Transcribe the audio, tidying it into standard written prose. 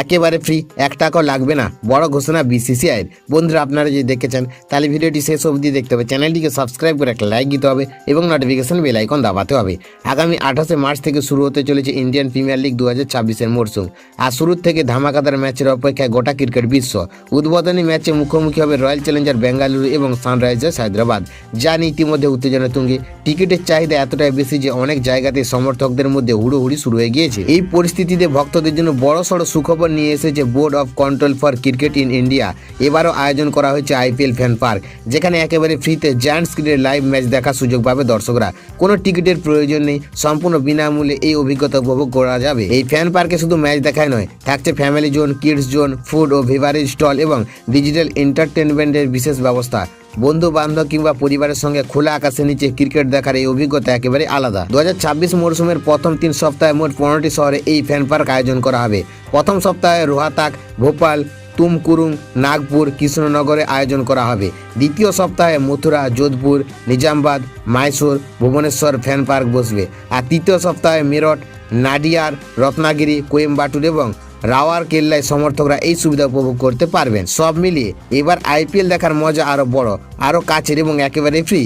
একেবারে ফ্রি, 1 টাকাও লাগবে না, বড় ঘোষণা বিসিসিআইয়ের। বন্ধুরা, আপনারা যদি দেখেছেন তাহলে ভিডিওটি শেষ অবধি দেখতে হবে, চ্যানেলটিকে সাবস্ক্রাইব করে একটা লাইক দিতে হবে এবং নোটিফিকেশন বেল আইকন দাবাতে হবে। আগামী 28শে মার্চ থেকে শুরু হতে চলেছে ইন্ডিয়ান প্রিমিয়ার লিগ 2026-এর মরশুম। আর শুরুর থেকে ধামাকাদার ম্যাচের অপেক্ষায় গোটা ক্রিকেট বিশ্ব। উদ্বোধনী ম্যাচে মুখোমুখি হবে রয়্যাল চ্যালেঞ্জার বেঙ্গালুরু এবং সানরাইজার্স হায়দ্রাবাদ, যা নিয়ে ইতিমধ্যে উত্তেজনা তুঙ্গে। টিকিটের চাহিদা এতটাই বেশি যে অনেক জায়গাতে সমর্থকদের মধ্যে হুড়োহুড়ি শুরু হয়ে গিয়েছে। এই পরিস্থিতিতে ভক্তদের জন্য বড়সড় সুখবর নিয়ে এসেছে board of control for cricket in India. এবারও আয়োজন করা হয়েছে আইপিএল ফ্যান পার্ক, যেখানে একেবারে ফ্রিতে জায়ান্ট স্ক্রিনের লাইভ ম্যাচ দেখার সুযোগ পাবে দর্শকরা। কোনো টিকিটের প্রয়োজন নেই, সম্পূর্ণ বিনামূল্যে এই অভিজ্ঞতা উপভোগ করা যাবে। এই ফ্যান পার্কে শুধু ম্যাচ দেখাই নয়, থাকছে family zone, kids zone, food ও বেভারেজ স্টল এবং ডিজিটাল এন্টারটেনমেন্টের বিশেষ ব্যবস্থা। বন্ধু বান্ধব কিংবা পরিবারের সঙ্গে খোলা আকাশের নিচে ক্রিকেট দেখার এই অভিজ্ঞতা একেবারে আলাদা। 2026 মরশুমের প্রথম 3 সপ্তাহে মোট 15টি শহরে এই ফ্যান পার্ক আয়োজন করা হবে। প্রথম সপ্তাহে রোহাতাক, ভোপাল, তুমকুরুং, নাগপুর, কৃষ্ণনগরে আয়োজন করা হবে। দ্বিতীয় সপ্তাহে মথুরা, যোধপুর, নিজামাবাদ, মাইসোর, ভুবনেশ্বর ফ্যান পার্ক বসবে। আর তৃতীয় সপ্তাহে মেরঠ, নাডিয়ার, রত্নাগিরি, কোয়েম্বাটুর এবং রাওয়ার কেল্লায় সমর্থকরা এই সুবিধা উপভোগ করতে পারবেন। সব মিলিয়ে এবার আইপিএল দেখার মজা আরও বড়, আরও কাছের এবং একেবারে ফ্রি।